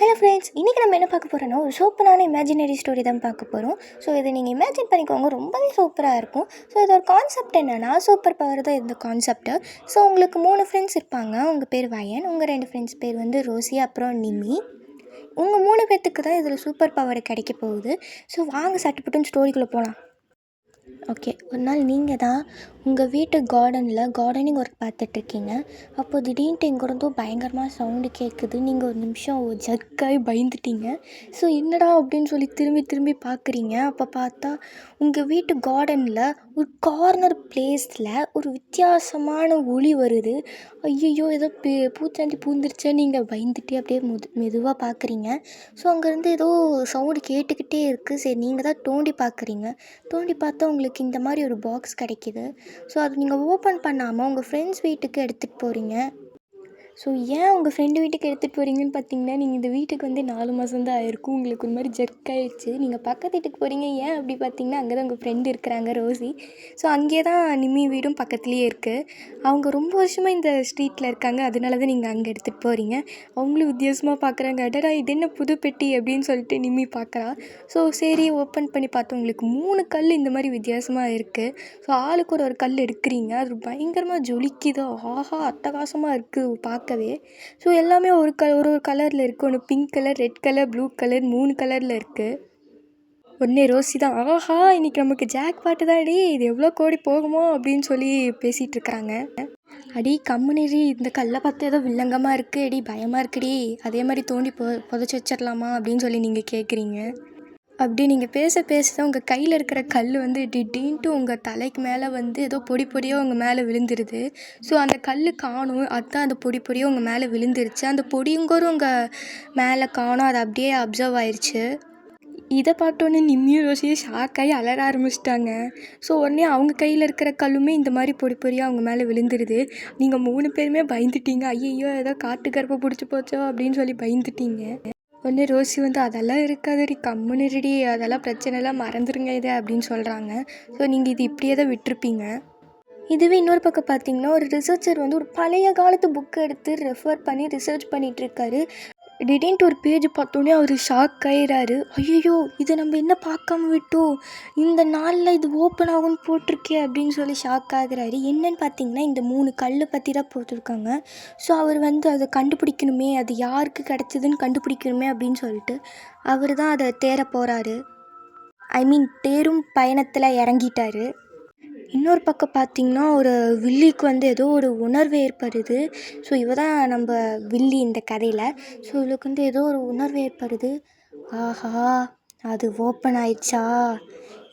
Hello friends, இன்றைக்கி நம்ம என்ன பார்க்க போகிறோன்னா ஒரு சூப்பரான இமேஜினரி ஸ்டோரி தான் பார்க்க போகிறோம். ஸோ இதை நீங்கள் இமேஜின் பண்ணிக்கோங்க, ரொம்பவே சூப்பராக இருக்கும். ஸோ இதோட கான்செப்ட் என்னென்னா, சூப்பர் பவர் தான் இந்த கான்செப்ட்டு. ஸோ உங்களுக்கு 3 ஃப்ரெண்ட்ஸ் இருப்பாங்க. உங்கள் பேர் வயன், உங்கள் 2 ஃப்ரெண்ட்ஸ் பேர் வந்து ரோசி, அப்புறம் நிமி. உங்கள் 3 பேர்த்துக்கு தான் இதில் சூப்பர் பவர் கிடைக்க போகுது. ஸோ வாங்க சட்டுப்பட்டுன்னு ஸ்டோரிக்குள்ளே போகலாம். ஓகே, ஒரு நாள் நீங்கள் தான் உங்கள் வீட்டு கார்டனிங் ஒர்க் பார்த்துட்ருக்கீங்க. அப்போ திடீர்னுட்டு எங்கேருந்தோ பயங்கரமாக சவுண்டு கேட்குது. நீங்கள் ஒரு நிமிஷம் ஜர்க்காகி பயந்துட்டீங்க. ஸோ என்னடா அப்படின்னு சொல்லி திரும்பி திரும்பி பார்க்குறீங்க. அப்போ பார்த்தா உங்கள் வீட்டு கார்டனில் ஒரு கார்னர் பிளேஸில் ஒரு வித்தியாசமான ஒளி வருது. ஐயையோ, ஏதோ பூச்சாண்டி பூந்துருச்சே நீங்கள் பயந்துட்டு அப்படியே மெதுவாக பார்க்குறீங்க. ஸோ அங்கேருந்து ஏதோ சவுண்டு கேட்டுக்கிட்டே இருக்குது. சரி, நீங்கள் தான் தோண்டி பார்க்குறீங்க. தோண்டி பார்த்தா உங்களுக்கு இந்த மாதிரி ஒரு பாக்ஸ் கிடைக்கிது. ஸோ அது நீங்கள் ஓப்பன் பண்ணாமல் உங்கள் ஃப்ரெண்ட்ஸ் வீட்டுக்கு எடுத்துகிட்டு போகிறீங்க. ஸோ ஏன் உங்கள் ஃப்ரெண்டு வீட்டுக்கு எடுத்துகிட்டு போகிறீங்கன்னு பார்த்தீங்கன்னா, நீங்கள் இந்த வீட்டுக்கு வந்து 4 மாதம் தான் ஆயிருக்கும். உங்களுக்கு ஒரு மாதிரி ஜர்க் ஆகிடுச்சு. நீங்கள் பக்கத்து வீட்டுக்கு போகிறீங்க. ஏன் அப்படி பார்த்தீங்கன்னா, அங்கே தான் உங்கள் ஃப்ரெண்டு இருக்கிறாங்க, ரோசி. ஸோ அங்கே தான் நிமி வீடும் பக்கத்துலேயே இருக்குது. அவங்க ரொம்ப வருஷமாக இந்த ஸ்ட்ரீட்டில் இருக்காங்க. அதனால தான் நீங்கள் அங்கே எடுத்துகிட்டு போகிறீங்க. அவங்களும் வித்தியாசமாக பார்க்குறாங்க. அடடா, இது என்ன புது பெட்டி அப்படின்னு சொல்லிட்டு நிமி பார்க்குறா. ஸோ சரி, ஓப்பன் பண்ணி பார்த்தா உங்களுக்கு 3 கல் இந்த மாதிரி வித்தியாசமாக இருக்குது. ஸோ ஆளுக்கு ஒரு கல் எடுக்கிறீங்க. அது பயங்கரமாக ஜொலிக்குது. ஆஹா, அட்டகாசமாக இருக்குது பார்க்கவே. ஸோ எல்லாமே ஒரு கலரில் இருக்குது. ஒன்று pink colour, red colour, blue colour, 3 கலரில் இருக்குது. உடனே ரோசி தான், ஆஹா, இன்றைக்கி நமக்கு ஜாக் பாட்டு தான், அடி இது எவ்வளோ கோடி போகுமோ அப்படின்னு சொல்லி பேசிகிட்டு இருக்கிறாங்க. அடி கம்முனிரி, இந்த கல்லை பார்த்து ஏதோ வில்லங்கமாக இருக்குது, அடி பயமாக இருக்குடி, அதே மாதிரி தோண்டி புதைச்சி வச்சிடலாமா அப்படின்னு சொல்லி நீங்கள் கேட்குறீங்க. அப்படி நீங்கள் பேச தான் உங்கள் கையில் இருக்கிற கல் வந்து திடீர்னுட்டு உங்கள் தலைக்கு மேலே வந்து ஏதோ பொடி பொடியாக உங்கள் மேலே விழுந்துருது. ஸோ அந்த கல் காணும், அதுதான் அந்த பொடி பொடியாக உங்கள் மேலே விழுந்துருச்சு. அந்த பொடியுங்கோரும் உங்கள் மேலே காணும், அது அப்படியே அப்சர்வ் ஆயிடுச்சு. இதை பார்த்தோன்னே நிம்மியும் ரோசியும் ஷாக்காகி அலற ஆரம்பிச்சிட்டாங்க. ஸோ உடனே அவங்க கையில் இருக்கிற கல்லுமே இந்த மாதிரி பொடி பொடியாக அவங்க மேலே விழுந்துருது. நீங்கள் 3 பேருமே பயந்துட்டீங்க. ஐயோ, ஏதோ காட்டு கருப்பை பிடிச்சி போச்சோ அப்படின்னு சொல்லி பயந்துட்டீங்க. உடனே ரோசி வந்து, அதெல்லாம் இருக்காதுடி, கம்முனிடி, அதெல்லாம் பிரச்சனைலாம் மறந்துடுங்க இதை அப்படின்னு சொல்கிறாங்க. ஸோ நீங்கள் இது இப்படியே தான் விட்டுருப்பீங்க. இதுவே இன்னொரு பக்கம் பார்த்தீங்கன்னா, ஒரு ரிசர்ச்சர் வந்து ஒரு பழைய காலத்து புக்கை எடுத்து ரெஃபர் பண்ணி ரிசர்ச் பண்ணிகிட்ருக்காரு. திடீர்னுட்டு ஒரு பேஜ் பார்த்தோன்னே அவர் ஷாக் ஆகிடுறாரு. ஐயோ, இதை நம்ம என்ன பார்க்காம விட்டோம், இந்த நாளில் இது ஓப்பன் ஆகும்னு போட்டிருக்கே அப்படின்னு சொல்லி ஷாக் ஆகுறாரு. என்னன்னு பார்த்தீங்கன்னா, இந்த 3 கல் பற்றி தான் போட்டிருக்காங்க. ஸோ அவர் வந்து அதை கண்டுபிடிக்கணுமே, அது யாருக்கு கிடச்சிதுன்னு கண்டுபிடிக்கணுமே அப்படின்னு சொல்லிட்டு அவர் தான் அதை தேட போகிறாரு. தேடும் பயணத்தில் இறங்கிட்டாரு. இன்னொரு பக்கம் பார்த்திங்கன்னா, ஒரு வில்லிக்கு வந்து ஏதோ ஒரு உணர்வு ஏற்படுது. ஸோ இவ தான் நம்ம வில்லி இந்த கதையில். ஸோ இவளுக்கு வந்து ஏதோ ஒரு உணர்வு ஏற்படுது. ஆஹா, அது ஓப்பன் ஆயிடுச்சா,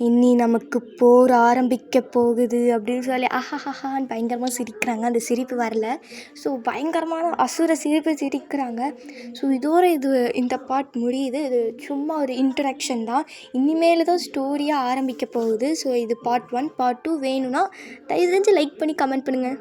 இனி நமக்கு போர் ஆரம்பிக்க போகுது அப்படின்னு சொல்லி ஆஹாஹான்னு பயங்கரமாக சிரிக்கிறாங்க. அந்த சிரிப்பு வரல. ஸோ பயங்கரமான அசுர சிரிப்பு சிரிக்கிறாங்க. ஸோ இந்த பார்ட் முடியுது. இது சும்மா ஒரு இன்ட்ரடக்ஷன் தான். இனிமேல் தான் ஸ்டோரியாக ஆரம்பிக்க போகுது. ஸோ இது பார்ட் 1. பார்ட் 2 வேணும்னா தயவு செஞ்சு லைக் பண்ணி கமெண்ட் பண்ணுங்கள்.